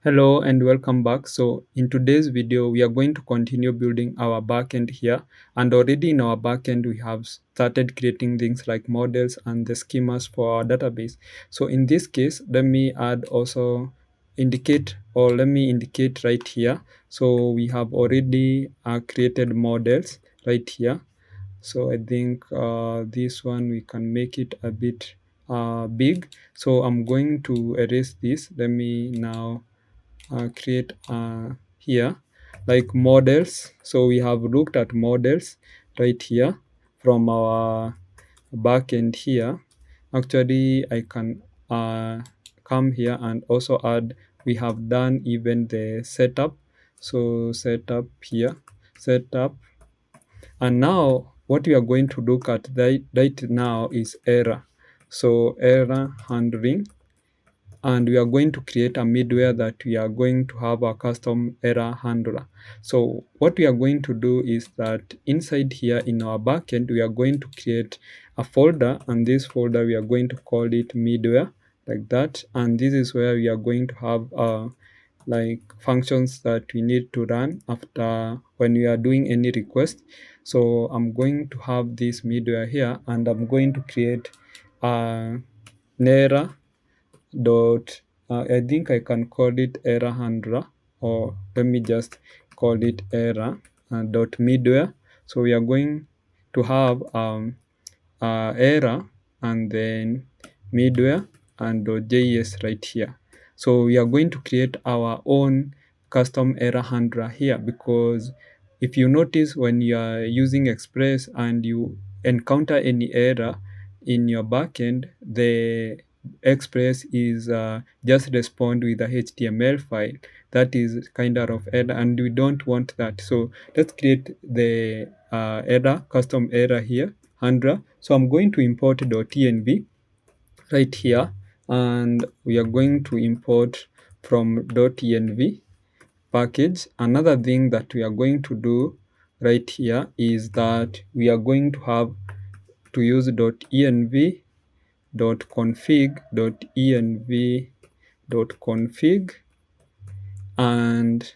Hello and welcome back. So in today's video, we are going to continue building our backend here. And already in our backend, we have started creating things like models and the schemas for our database. So in this case, let me indicate right here. So we have already created models right here. So I think this one we can make it a bit big. So I'm going to erase this. Let me now create here like models. So we have looked at models right here from our backend here. Actually, I can come here and also add, we have done even the setup. So setup here, setup. And now what we are going to look at right now is error. So error handling, and we are going to create a middleware that we are going to have a custom error handler. So what we are going to do is that inside here in our backend, we are going to create a folder, and this folder we are going to call it middleware, like that. And this is where we are going to have like functions that we need to run after when we are doing any request. So I'm going to have this middleware here, and I'm going to create an error dot I think I can call it error handler, or let me just call it error dot middleware. So we are going to have error and then middleware and .js right here. So we are going to create our own custom error handler here, because if you notice when you are using Express and you encounter any error in your backend, the Express is just respond with a HTML file. That is kind of error, and we don't want that. So let's create the error, custom error here, handler. So I'm going to import .env right here, and we are going to import from .env package. Another thing that we are going to do right here is that we are going to have to use .env .config and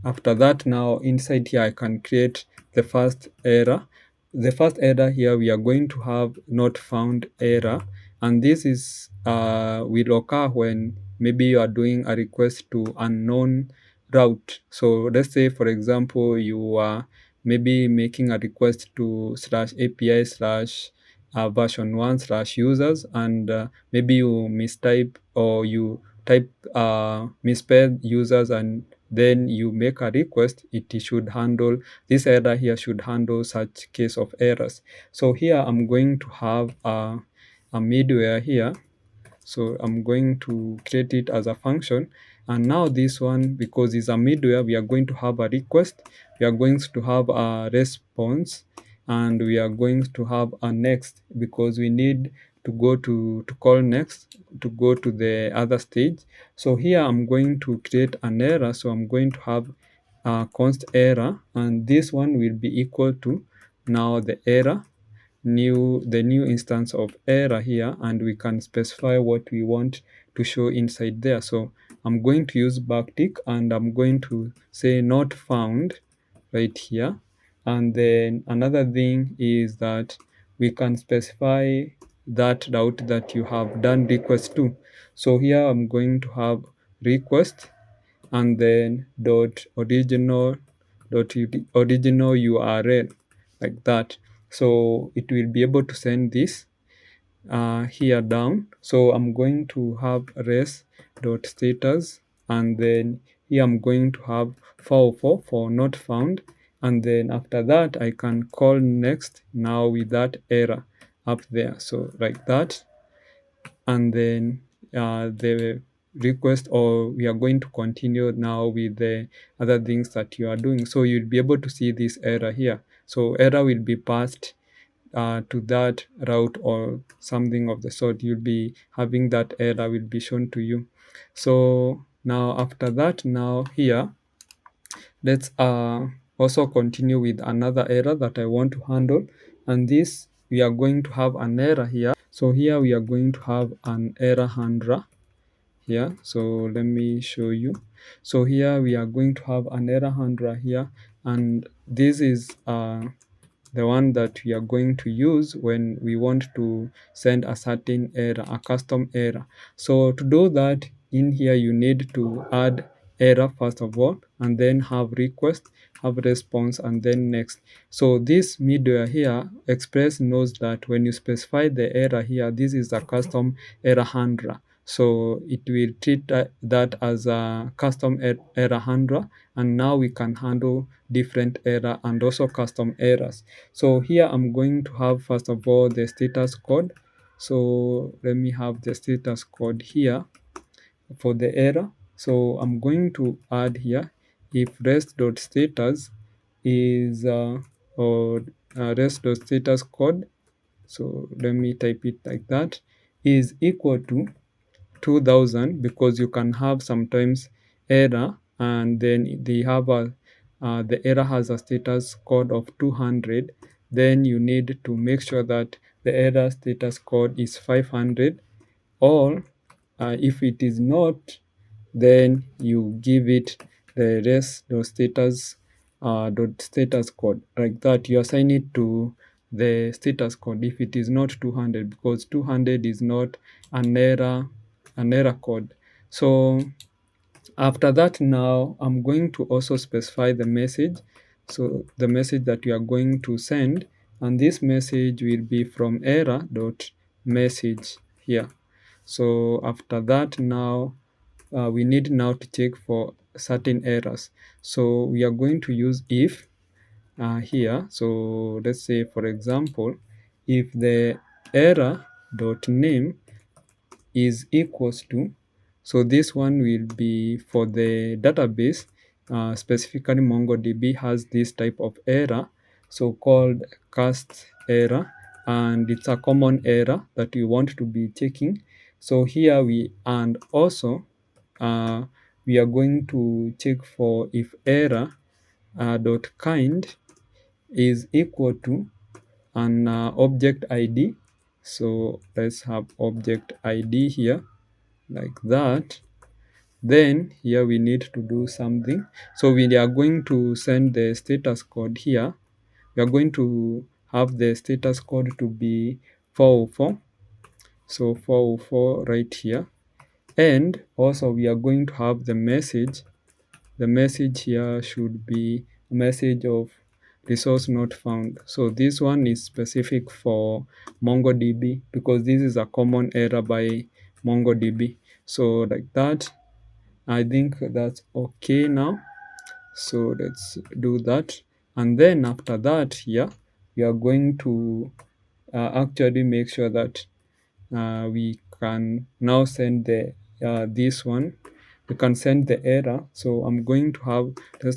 after that, now inside here I can create the first error. The first error here, we are going to have not found error, and this is will occur when maybe you are doing a request to unknown route. So let's say, for example, you are maybe making a request to /API/ version 1 /users, and maybe you mistype, or you type misspelled users, and then you make a request. It should handle this error here, should handle such case of errors. So here I'm going to have a middleware here. So I'm going to create it as a function, and now this one, because it's a middleware, we are going to have a request, we are going to have a response, and we are going to have a next, because we need to go to call next to go to the other stage. So here I'm going to create an error. So I'm going to have a const error, and this one will be equal to now the error the new instance of error here, and we can specify what we want to show inside there. So I'm going to use backtick, and I'm going to say not found right here. And then another thing is that we can specify that route that you have done request to. So here I'm going to have request and then original URL, like that. So it will be able to send this here down. So I'm going to have res.status, and then here I'm going to have 404 for not found, and then after that I can call next now with that error up there. So like that, and then the request, or we are going to continue now with the other things that you are doing. So you'll be able to see this error here. So error will be passed to that route or something of the sort. You'll be having that error will be shown to you. So now after that, now here let's also continue with another error that I want to handle, and this we are going to have an error here. So here we are going to have an error handler here. So let me show you. So here we are going to have an error handler here, and this is the one that we are going to use when we want to send a certain error, a custom error. So to do that, in here you need to add error first of all, and then have request, have response, and then next. So this middleware here, Express knows that when you specify the error here, this is a custom error handler. So it will treat that as a custom error handler, and now we can handle different error and also custom errors. So here I'm going to have first of all the status code. So let me have the status code here for the error. So I'm going to add here if rest.status is or rest.status code. So let me type it like that, is equal to 2000, because you can have sometimes error and then they have a the error has a status code of 200. Then you need to make sure that the error status code is 500, or if it is not, then you give it the rest.status dot status code, like that. You assign it to the status code if it is not 200, because 200 is not an error code. So after that, now I'm going to also specify the message. So the message that you are going to send, and this message will be from error dot message here. So after that, now we need now to check for certain errors. So we are going to use if here. So let's say, for example, if the error dot name is equals to, so this one will be for the database, specifically MongoDB has this type of error, so called cast error, and it's a common error that we want to be checking. So here and also we are going to check for if error dot kind is equal to an object ID. So let's have object ID here, like that. Then here we need to do something. So we are going to send the status code here. We are going to have the status code to be 404. So 404 right here. And also we are going to have the message. The message here should be a message of resource not found. So this one is specific for MongoDB, because this is a common error by MongoDB. So like that, I think that's okay now. So let's do that. And then after that here, we are going to actually make sure that we can now send the this one. We can send the error. So I'm going to have res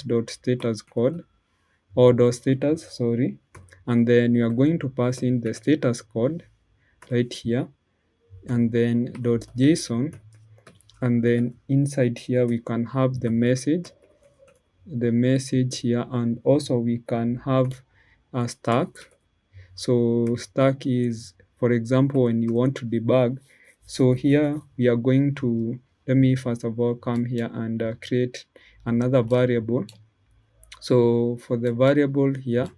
dot status code, or dot status, sorry, and then you are going to pass in the status code right here, and then dot json, and then inside here we can have the message here, and also we can have a stack. So stack is, for example, when you want to debug. So here we are going to, let me first of all come here and create another variable. So for the variable here,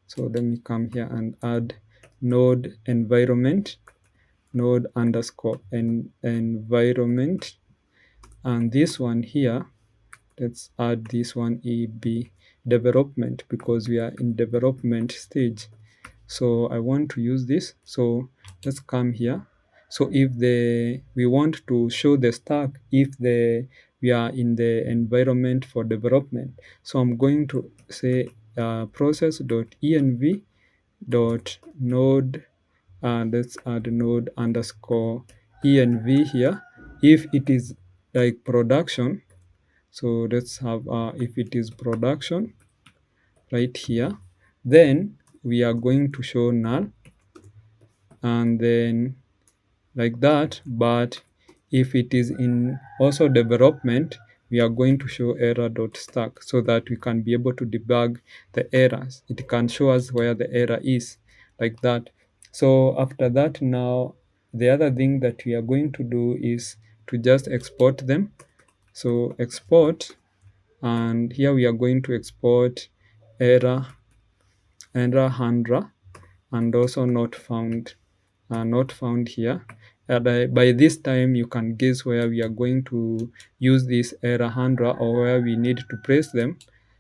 so let me come here and add node environment, node underscore environment, and this one here, let's add this one EB development, because we are in development stage. So I want to use this. So let's come here. So if we want to show the stack if we are in the environment for development, so I'm going to say process.env.node, let's add node underscore env here. If it is like production, so let's have if it is production right here, then we are going to show null, and then like that. But if it is in also development, we are going to show error.stack, so that we can be able to debug the errors. It can show us where the error is, like that. So after that, now the other thing that we are going to do is to just export them. So export, and here we are going to export error handler and also not found here. And by this time you can guess where we are going to use this error handler or where we need to place them.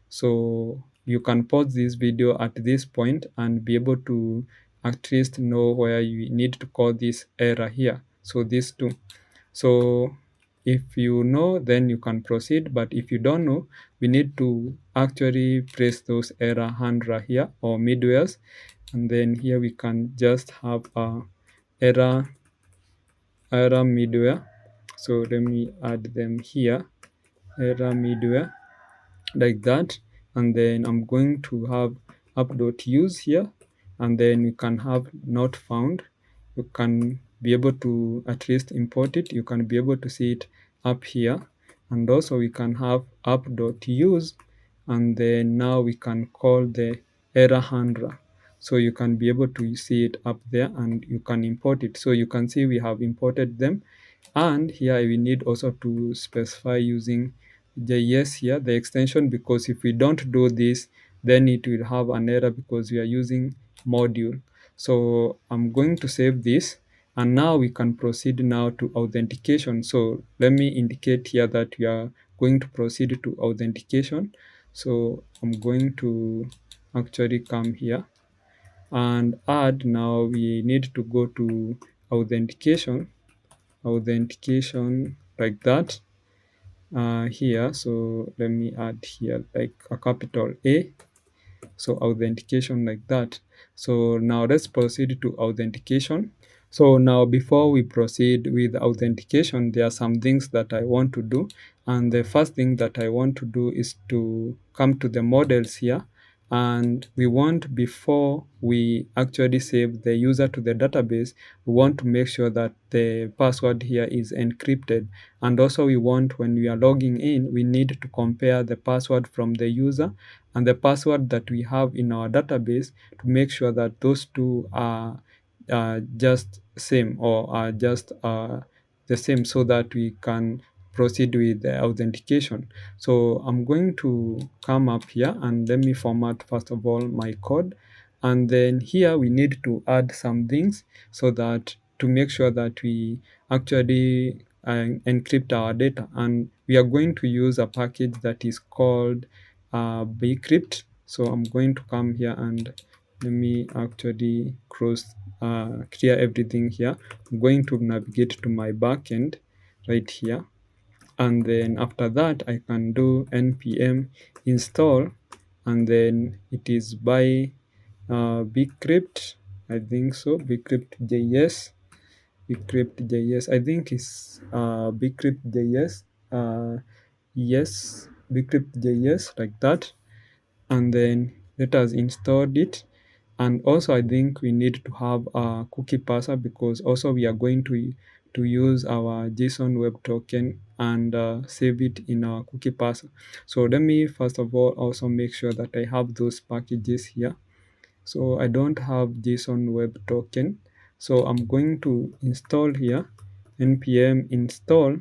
So you can pause this video at this point and be able to at least know where you need to call this error here. So these two. So if you know, then you can proceed, but if you don't know, we need to actually place those error handler here or midwares, and then here we can just have a error midware. So let me add them here, error midware, like that. And then I'm going to have app.use here, and then we can have not found. You can be able to at least import it. You can be able to see it up here. And also we can have app.use, and then now we can call the error handler. So you can be able to see it up there and you can import it. So you can see we have imported them. And here we need also to specify using JS here, the extension, because if we don't do this, then it will have an error because we are using module. So I'm going to save this, and now we can proceed now to authentication. So let me indicate here that we are going to proceed to authentication. So I'm going to actually come here and add. Now we need to go to authentication like that here. So let me add here like a capital A, so authentication like that. So now let's proceed to authentication. So now before we proceed with authentication, there are some things that I want to do, and the first thing that I want to do is to come to the models here, and we want, before we actually save the user to the database, we want to make sure that the password here is encrypted. And also we want, when we are logging in, we need to compare the password from the user and the password that we have in our database to make sure that those two are just same, or are just the same, so that we can proceed with the authentication. So I'm going to come up here and let me format first of all my code, and then here we need to add some things so that to make sure that we actually encrypt our data, and we are going to use a package that is called bcrypt. So I'm going to come here and let me actually clear everything here. I'm going to navigate to my backend right here, and then after that I can do npm install, and then it is by bcrypt, I think so, bcrypt.js, I think it's bcrypt.js, yes, bcrypt.js, like that. And then let us install it. And also I think we need to have a cookie parser, because also we are going to use our JSON web token and save it in our cookie parser. So let me first of all also make sure that I have those packages here. So I don't have JSON web token, so I'm going to install here npm install.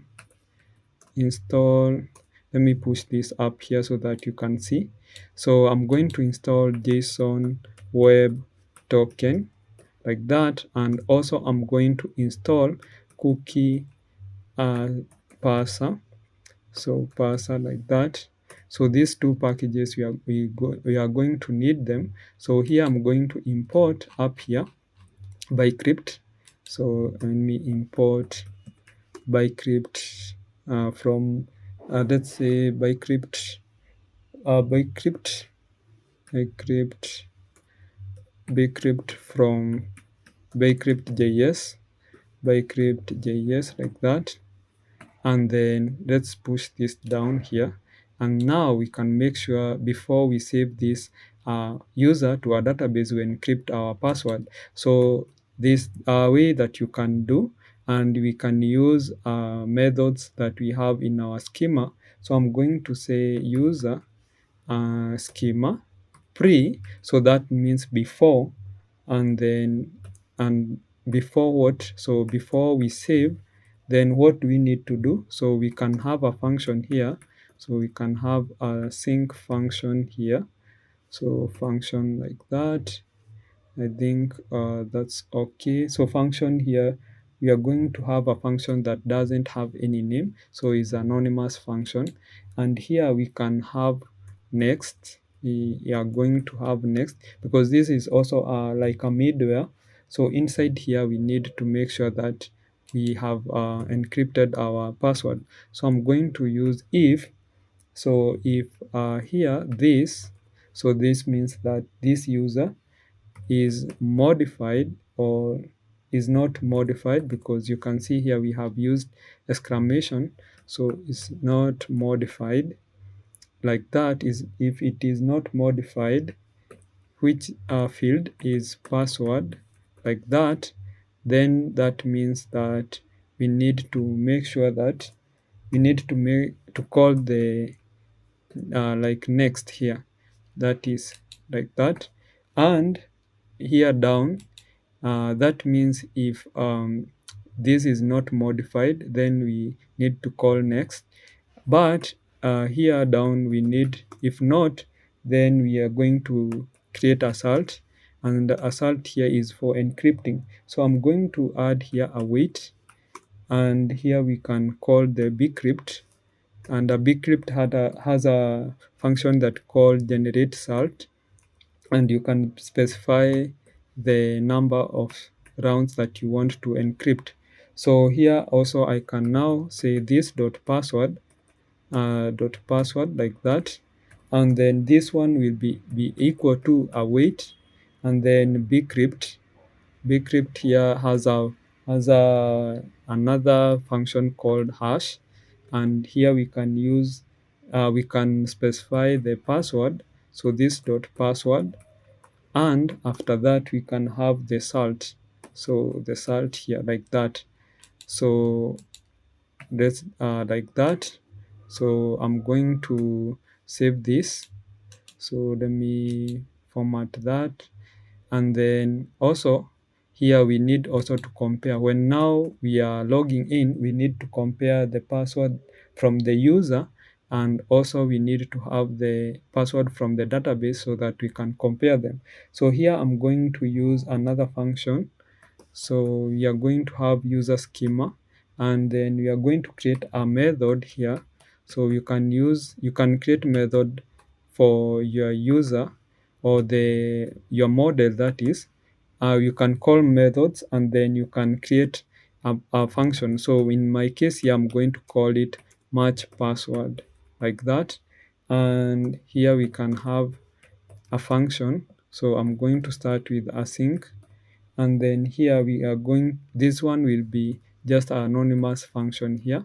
Let me push this up here so that you can see. So I'm going to install JSON web token like that, and also I'm going to install cookie parser, so parser like that. So these two packages we are going to need them. So here I'm going to import up here bcrypt. So let me import bcrypt from let's say bcrypt from bcrypt.js, like that. And then let's push this down here, and now we can make sure before we save this user to our database, we encrypt our password. So this a way that you can do, and we can use methods that we have in our schema. So I'm going to say user schema pre, so that means before, and then before what? So before we save, then what do we need to do? So we can have a function here. So we can have a sync function here. So function like that. I think that's okay. So function here, we are going to have a function that doesn't have any name. So it's anonymous function. And here we can have next. We are going to have next because this is also like a middleware. So inside here, we need to make sure that we have encrypted our password. So I'm going to use if. So if here this, so this means that this user is modified or is not modified, because you can see here we have used exclamation, so it's not modified. Like that is if it is not modified, which field is password, like that, then that means that we need to make sure that we need to call the like next here, that is like that. And here down, that means if this is not modified, then we need to call next. But here down we need, if not, then we are going to create assault, and the assault here is for encrypting. So I'm going to add here a wait, and here we can call the bcrypt, and a bcrypt has a function that called generate salt, and you can specify the number of rounds that you want to encrypt. So here also I can now say this dot password like that, and then this one will be equal to await, and then bcrypt here has a another function called hash, and here we can use we can specify the password, so this dot password, and after that we can have the salt, so the salt here like that. So that's like that. So I'm going to save this, so let me format that. And then also here we need also to compare, when now we are logging in, we need to compare the password from the user, and also we need to have the password from the database so that we can compare them. So here I'm going to use another function. So we are going to have user schema, and then we are going to create a method here. So you can create method for your user, or your model, that is. You can call methods, and then you can create a function. So in my case here, I'm going to call it match password, like that. And here we can have a function. So I'm going to start with async, and then here we are going, this one will be just an anonymous function here,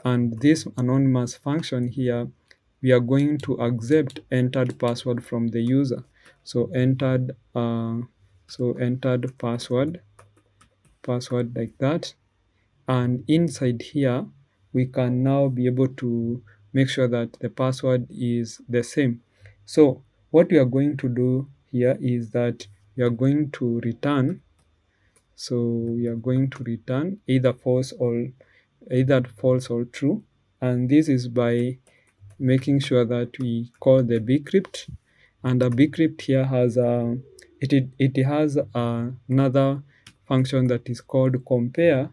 and this anonymous function here, we are going to accept entered password from the user. So entered password like that. And inside here, we can now be able to make sure that the password is the same. So what we are going to do here is that we are going to return, so we are going to return either false or true, and this is by making sure that we call the bcrypt, and the bcrypt here has another function that is called compare,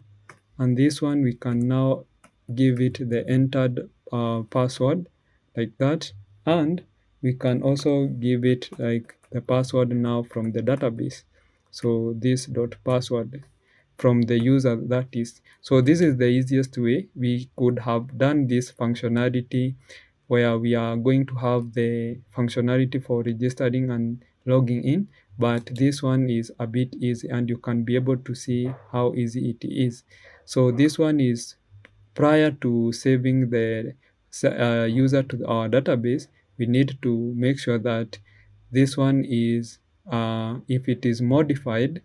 and this one we can now give it the entered password, like that. And we can also give it like the password now from the database, so this dot password from the user, that is. So this is the easiest way we could have done this functionality, where we are going to have the functionality for registering and logging in, but this one is a bit easy, and you can be able to see how easy it is. So this one is prior to saving the user to our database. We need to make sure that this one is if it is modified,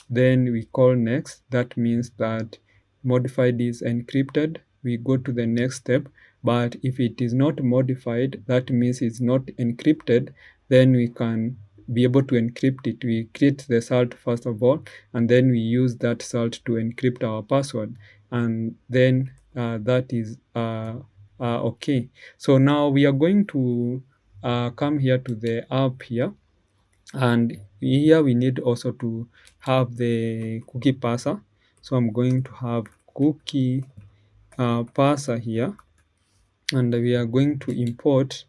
then we call next. That means that modified is encrypted, we go to the next step. But if it is not modified, that means it's not encrypted, then we can be able to encrypt it, we create the salt first of all, and then we use that salt to encrypt our password, and then that is okay. So now we are going to come here to the app here, and here we need also to have the cookie parser. So I'm going to have cookie parser here, and we are going to import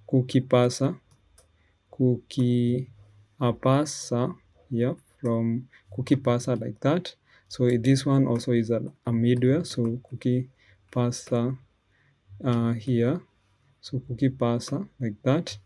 cookie parser here from cookie parser like that. So this one also is a middleware, so cookie parser here, so cookie parser like that,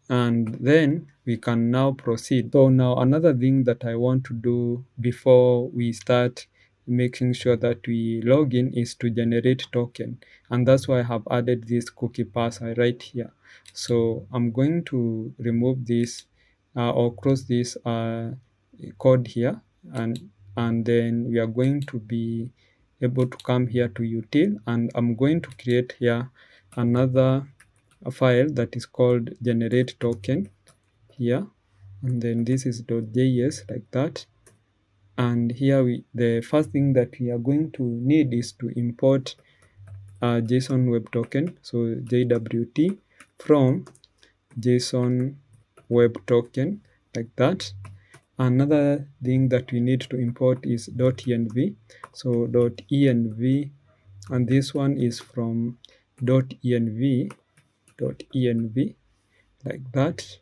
and then we can now proceed. So now another thing that I want to do before we start making sure that we log in is to generate token, and that's why I have added this cookie parser right here. So I'm going to remove this or close this code here, and then we are going to be able to come here to util, and I'm going to create here another file that is called generate token here, and then this is .js like that. And here the first thing that we are going to need is to import JSON web token, so JWT from JSON web token like that. Another thing that we need to import is .env, so .env, and this one is from .env like that,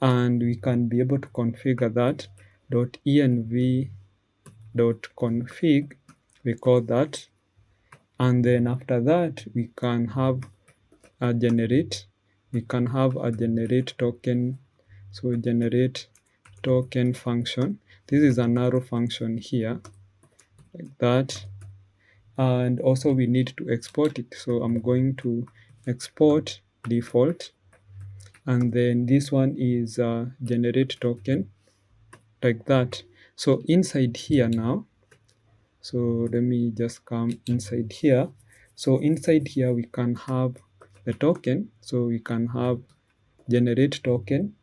and we can be able to configure that .env.config, we call that, and then after that we can have a generate token, so generate token function. This is an arrow function here like that, and also we need to export it, so I'm going to export default, and then this one is generate token like that. So inside here now, so let me just come inside here. So inside here we can have the token, so we can have generate token,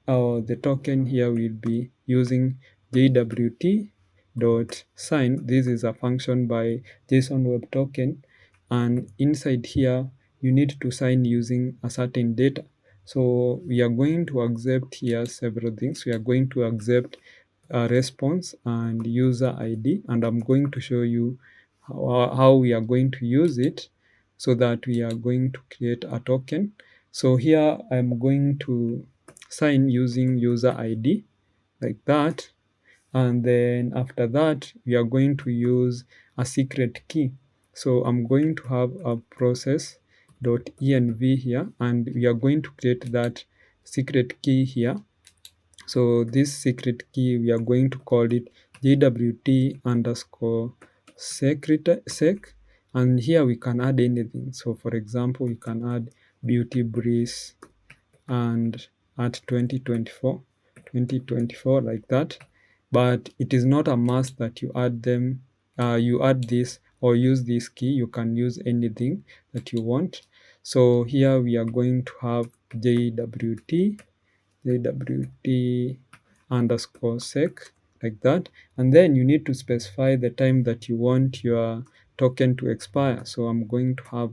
or the token here will be using jwt.sign. This is a function by JSON web token, and inside here you need to sign using a certain data. So we are going to accept here several things. We are going to accept a response and user ID, and I'm going to show you how we are going to use it, so that we are going to create a token. So here I'm going to sign using user ID like that, and then after that we are going to use a secret key. So I'm going to have a process.env here, and we are going to create that secret key here. So this secret key, we are going to call it jwt underscore sec, and here we can add anything. So for example, we can add beauty breeze and at 2024 like that, but it is not a must that you add them, you add this or use this key. You can use anything that you want. So here we are going to have jwt underscore sec like that, and then you need to specify the time that you want your token to expire. So I'm going to have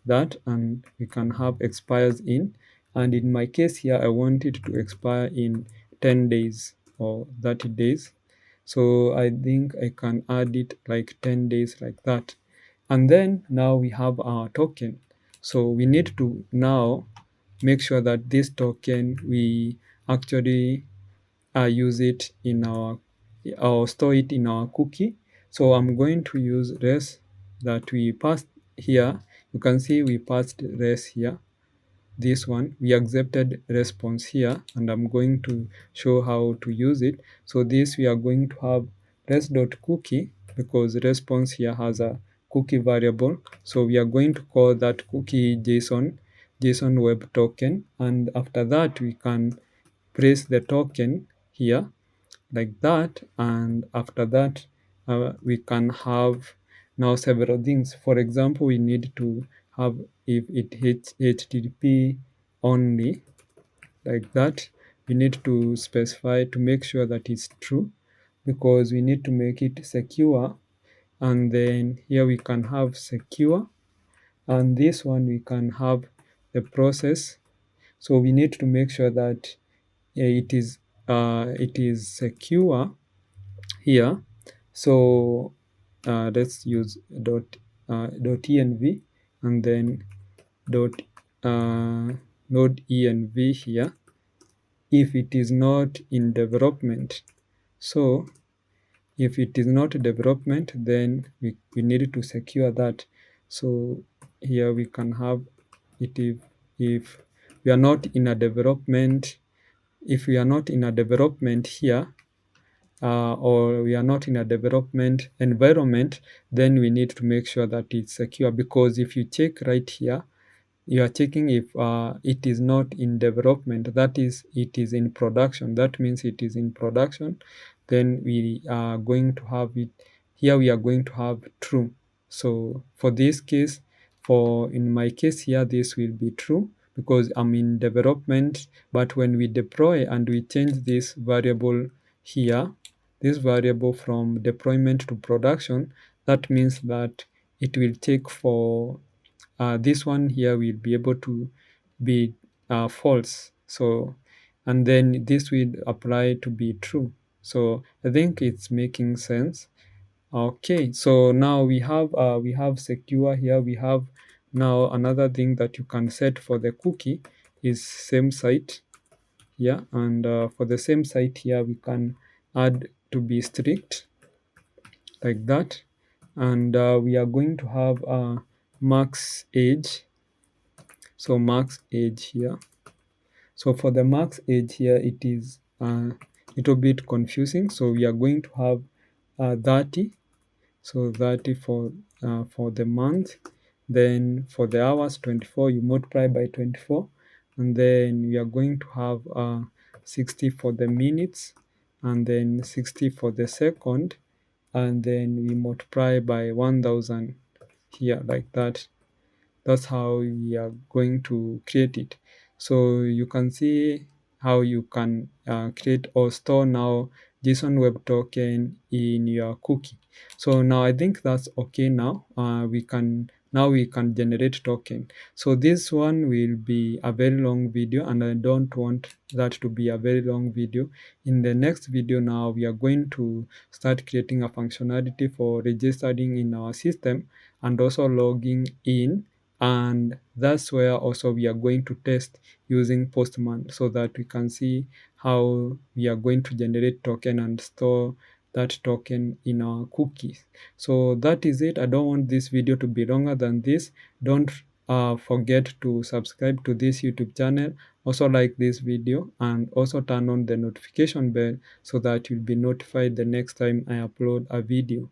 that, and we can have expires in, and in my case here I want it to expire in 10 days or 30 days. So I think I can add it like 10 days like that, and then now we have our token. So we need to now make sure that this token we actually use it in our or store it in our cookie. So I'm going to use res that we passed here. You can see we passed res here. This one we accepted response here, and I'm going to show how to use it. So this we are going to have res.cookie, because response here has a cookie variable. So we are going to call that cookie JSON web token, and after that we can press the token here like that, and after that we can have now several things. For example, we need to have if it hits HTTP only, like that. We need to specify to make sure that it's true, because we need to make it secure. And then here we can have secure, and this one we can have the process. So we need to make sure that it is secure here. So let's use .env, and then dot node env here if it is not in development. So if it is not development, then we need to secure that. So here we can have it if we are not in a development. If we are not in a development here, or we are not in a development environment, then we need to make sure that it's secure, because if you check right here, you are checking if it is not in development, that is, it is in production. That means it is in production, then we are going to have it here, we are going to have true. So for this case, in my case here, this will be true because I'm in development. But when we deploy and we change this variable here, this variable from deployment to production, that means that it will take for this one here will be able to be false. So, and then this will apply to be true. So I think it's making sense. Okay, so now we have secure here. We have now another thing that you can set for the cookie is same site here, and for the same site here we can add to be strict, like that. And we are going to have max age. So max age here. So for the max age here, it is a little bit confusing. So we are going to have 30. So 30 for the month. Then for the hours, 24, you multiply by 24. And then we are going to have 60 for the minutes, and then 60 for the second. And then we multiply by 1000 here, like that. That's how we are going to create it. So you can see how you can create or store now JSON Web Token in your cookie. So now I think that's okay. Now we can generate token. So this one will be a very long video, and I don't want that to be a very long video. In the next video now, we are going to start creating a functionality for registering in our system and also logging in, and that's where also we are going to test using Postman, so that we can see how we are going to generate token and store that token in our cookies. So that is it. I don't want this video to be longer than this. Don't forget to subscribe to this YouTube channel, also like this video, and also turn on the notification bell so that you'll be notified the next time I upload a video.